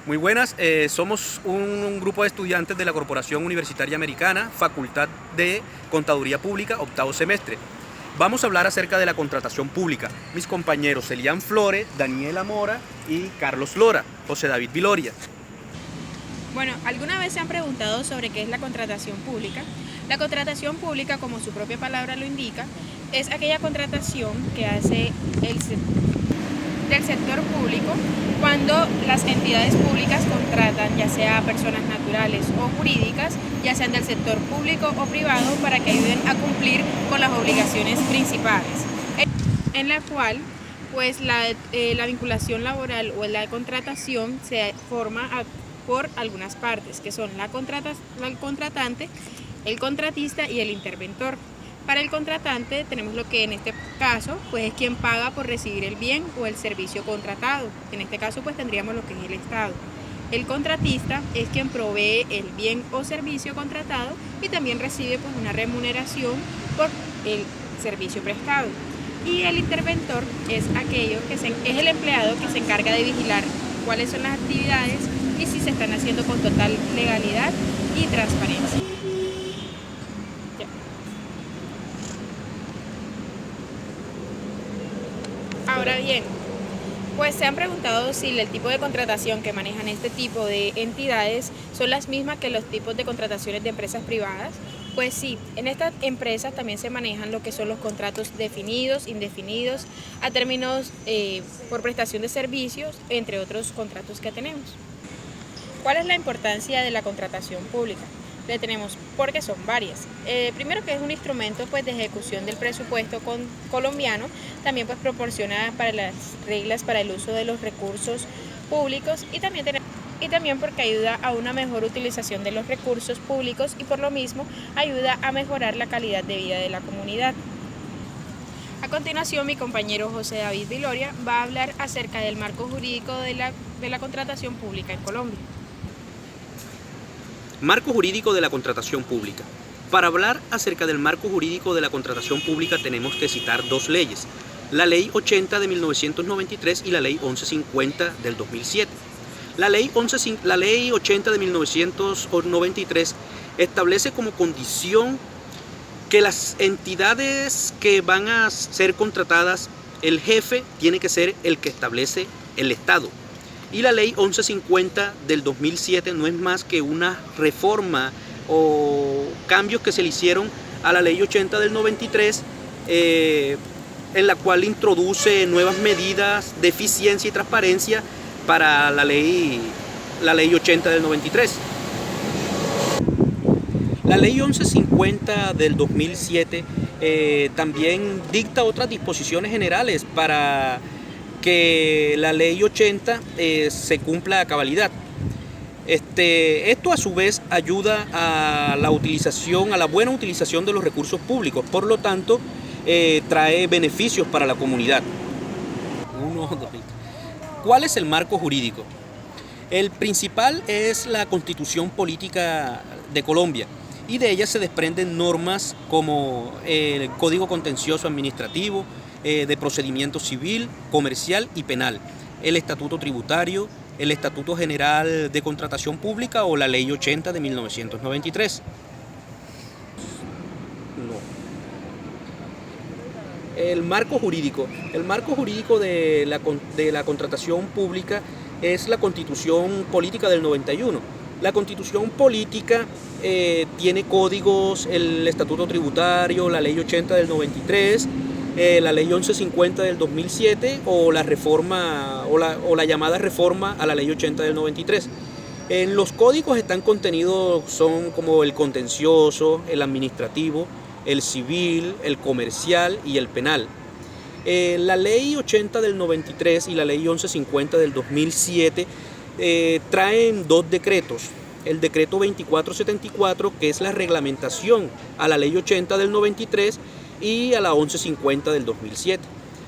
Muy buenas, somos un grupo de estudiantes de la Corporación Universitaria Americana, Facultad de Contaduría Pública, octavo semestre. Vamos a hablar acerca de la contratación pública. Mis compañeros Elian Flores, Daniela Mora y Carlos Lora, José David Viloria. Bueno, ¿alguna vez se han preguntado sobre qué es la contratación pública? La contratación pública, como su propia palabra lo indica, es aquella contratación que hace del sector público cuando las entidades públicas contratan ya sea personas naturales o jurídicas, ya sean del sector público o privado, para que ayuden a cumplir con las obligaciones principales, en la cual pues la vinculación laboral o la contratación se forma por algunas partes, que son el contratante, el contratista y el interventor. Para el contratante tenemos lo que en este caso pues es quien paga por recibir el bien o el servicio contratado. En este caso pues tendríamos lo que es el Estado. El contratista es quien provee el bien o servicio contratado y también recibe pues una remuneración por el servicio prestado. Y el interventor es es el empleado que se encarga de vigilar cuáles son las actividades y si se están haciendo con total legalidad y transparencia. Ahora bien, pues se han preguntado si el tipo de contratación que manejan este tipo de entidades son las mismas que los tipos de contrataciones de empresas privadas. Pues sí, en estas empresas también se manejan lo que son los contratos definidos, indefinidos, a términos por prestación de servicios, entre otros contratos que tenemos. ¿Cuál es la importancia de la contratación pública? Le tenemos porque son varias. Primero, que es un instrumento pues de ejecución del presupuesto colombiano, también pues proporciona para las reglas para el uso de los recursos públicos y también porque ayuda a una mejor utilización de los recursos públicos y por lo mismo ayuda a mejorar la calidad de vida de la comunidad. A continuación, mi compañero José David Viloria va a hablar acerca del marco jurídico de la contratación pública en Colombia. Marco jurídico de la contratación pública. Para hablar acerca del marco jurídico de la contratación pública tenemos que citar dos leyes, la Ley 80 de 1993 y la Ley 1150 del 2007. La Ley 80 de 1993 establece como condición que las entidades que van a ser contratadas, el jefe tiene que ser el que establece el Estado. Y la Ley 1150 del 2007 no es más que una reforma o cambios que se le hicieron a la Ley 80 del 93, en la cual introduce nuevas medidas de eficiencia y transparencia para la ley 80 del 93. La Ley 1150 del 2007 también dicta otras disposiciones generales para que la Ley 80 se cumpla a cabalidad. Esto a su vez ayuda a la buena utilización de los recursos públicos, por lo tanto trae beneficios para la comunidad. ¿Cuál es el marco jurídico? El principal es la Constitución Política de Colombia, y de ella se desprenden normas como el Código Contencioso Administrativo, de procedimiento civil, comercial y penal, el Estatuto Tributario, el Estatuto General de Contratación Pública o la Ley 80 de 1993. El marco jurídico de la contratación pública es la Constitución Política del 91. La Constitución Política tiene códigos, el Estatuto Tributario, la Ley 80 del 93, la Ley 1150 del 2007 o la reforma o la llamada reforma a la Ley 80 del 93. En los códigos están contenidos son como el contencioso, el administrativo, el civil, el comercial y el penal. La Ley 80 del 93 y la Ley 1150 del 2007 traen dos decretos. El decreto 2474, que es la reglamentación a la Ley 80 del 93 y a la 1150 del 2007.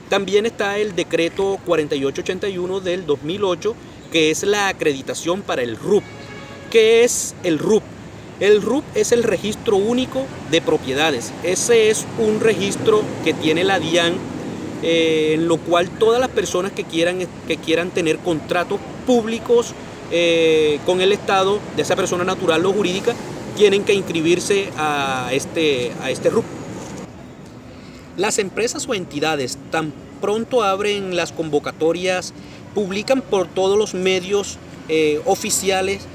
También está el decreto 4881 del 2008, que es la acreditación para el RUP. ¿Qué es el RUP? El RUP es el registro único de propiedades. Ese es un registro que tiene la DIAN, en lo cual todas las personas que quieran tener contratos públicos con el Estado de esa persona natural o jurídica, tienen que inscribirse a este RUP. Las empresas o entidades tan pronto abren las convocatorias, publican por todos los medios oficiales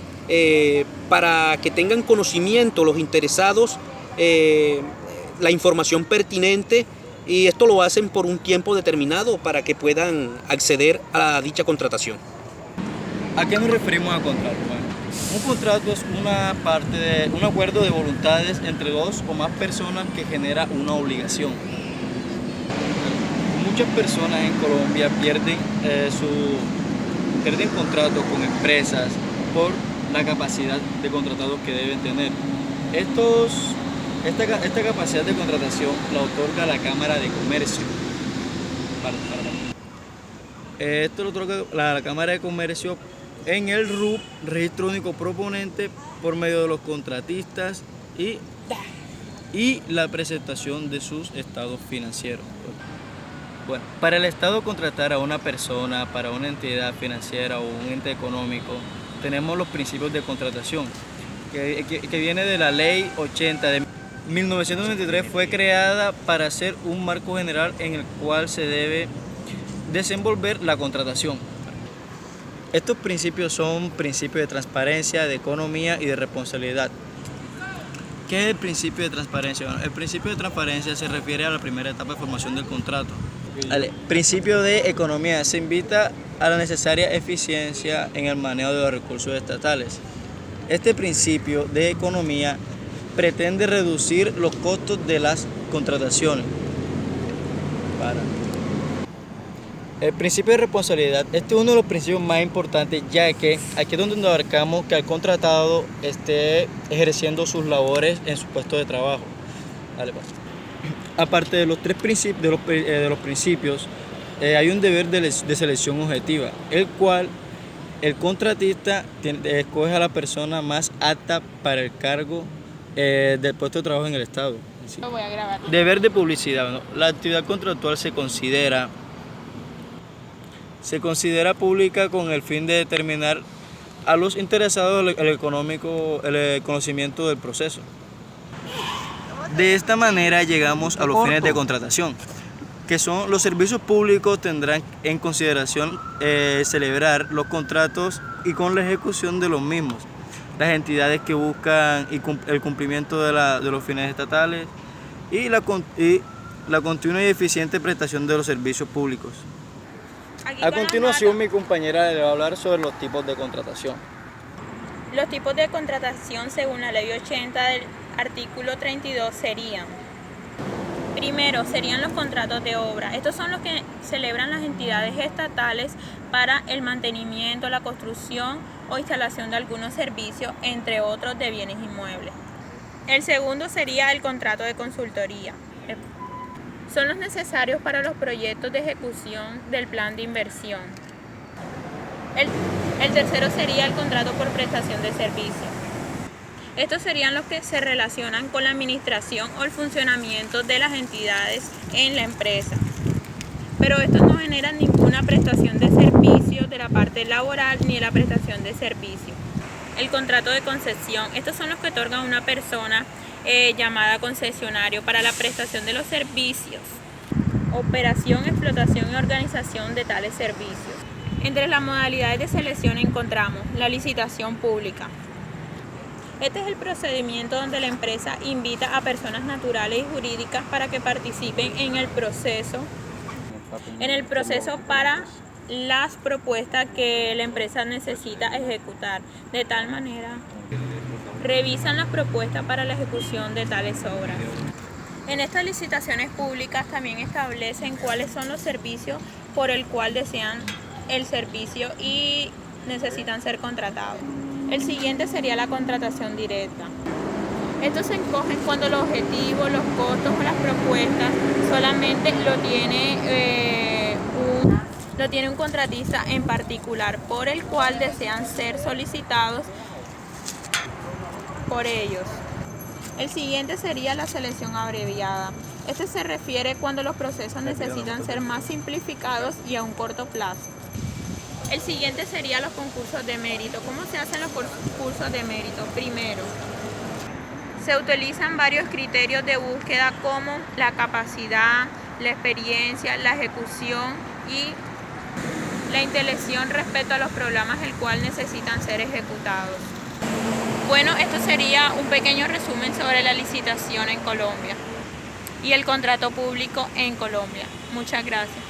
para que tengan conocimiento los interesados la información pertinente, y esto lo hacen por un tiempo determinado para que puedan acceder a dicha contratación. ¿A qué nos referimos a contrato? Bueno, un contrato es una parte de un acuerdo de voluntades entre dos o más personas que genera una obligación. Muchas personas en Colombia pierden contratos con empresas por la capacidad de contratados que deben tener. Esta capacidad de contratación la otorga la Cámara de Comercio. Esto lo otorga la Cámara de Comercio en el RUP, Registro Único Proponente, por medio de los contratistas y la presentación de sus estados financieros. Bueno, para el Estado contratar a una persona, para una entidad financiera o un ente económico, tenemos los principios de contratación, que viene de la Ley 80 de 1993, fue creada para ser un marco general en el cual se debe desenvolver la contratación. Estos principios son principios de transparencia, de economía y de responsabilidad. ¿Qué es el principio de transparencia? Bueno, el principio de transparencia se refiere a la primera etapa de formación del contrato. Vale. Principio de economía: se invita a la necesaria eficiencia en el manejo de los recursos estatales. Este principio de economía pretende reducir los costos de las contrataciones. El principio de responsabilidad, este es uno de los principios más importantes, ya que aquí es donde abarcamos que el contratado esté ejerciendo sus labores en su puesto de trabajo. Dale, pues. Aparte de los tres principios, de los principios, hay un deber de selección objetiva, el cual el contratista escoge a la persona más apta para el cargo del puesto de trabajo en el Estado. Sí. Lo voy a grabar. Deber de publicidad, ¿no? La actividad contractual se considera pública con el fin de determinar a los interesados el conocimiento del proceso. De esta manera llegamos a los fines de contratación, que son los servicios públicos tendrán en consideración celebrar los contratos y con la ejecución de los mismos, las entidades que buscan el cumplimiento de los fines estatales y la continua y eficiente prestación de los servicios públicos. A continuación, mi compañera le va a hablar sobre los tipos de contratación. Los tipos de contratación según la Ley 80 del artículo 32 serían: primero, serían los contratos de obra. Estos son los que celebran las entidades estatales para el mantenimiento, la construcción o instalación de algunos servicios, entre otros de bienes inmuebles. El segundo sería el contrato de consultoría. Son los necesarios para los proyectos de ejecución del plan de inversión. El tercero sería el contrato por prestación de servicios. Estos serían los que se relacionan con la administración o el funcionamiento de las entidades en la empresa. Pero estos no generan ninguna prestación de servicios de la parte laboral ni de la prestación de servicios. El contrato de concesión. Estos son los que otorga una persona llamada concesionario para la prestación de los servicios, operación, explotación y organización de tales servicios. Entre las modalidades de selección encontramos la licitación pública. Este es el procedimiento donde la empresa invita a personas naturales y jurídicas para que participen en el proceso para las propuestas que la empresa necesita ejecutar. De tal manera, revisan las propuestas para la ejecución de tales obras. En estas licitaciones públicas también establecen cuáles son los servicios por el cual desean el servicio y necesitan ser contratados. El siguiente sería la contratación directa. Estos se encogen cuando los objetivos, los costos o las propuestas solamente lo tiene un contratista en particular, por el cual desean ser solicitados por ellos. El siguiente sería la selección abreviada. Este se refiere cuando los procesos necesitan ser más simplificados y a un corto plazo. El siguiente sería los concursos de mérito. ¿Cómo se hacen los concursos de mérito? Primero, se utilizan varios criterios de búsqueda como la capacidad, la experiencia, la ejecución y la intelección respecto a los programas el cual necesitan ser ejecutados. Bueno, esto sería un pequeño resumen sobre la licitación en Colombia y el contrato público en Colombia. Muchas gracias.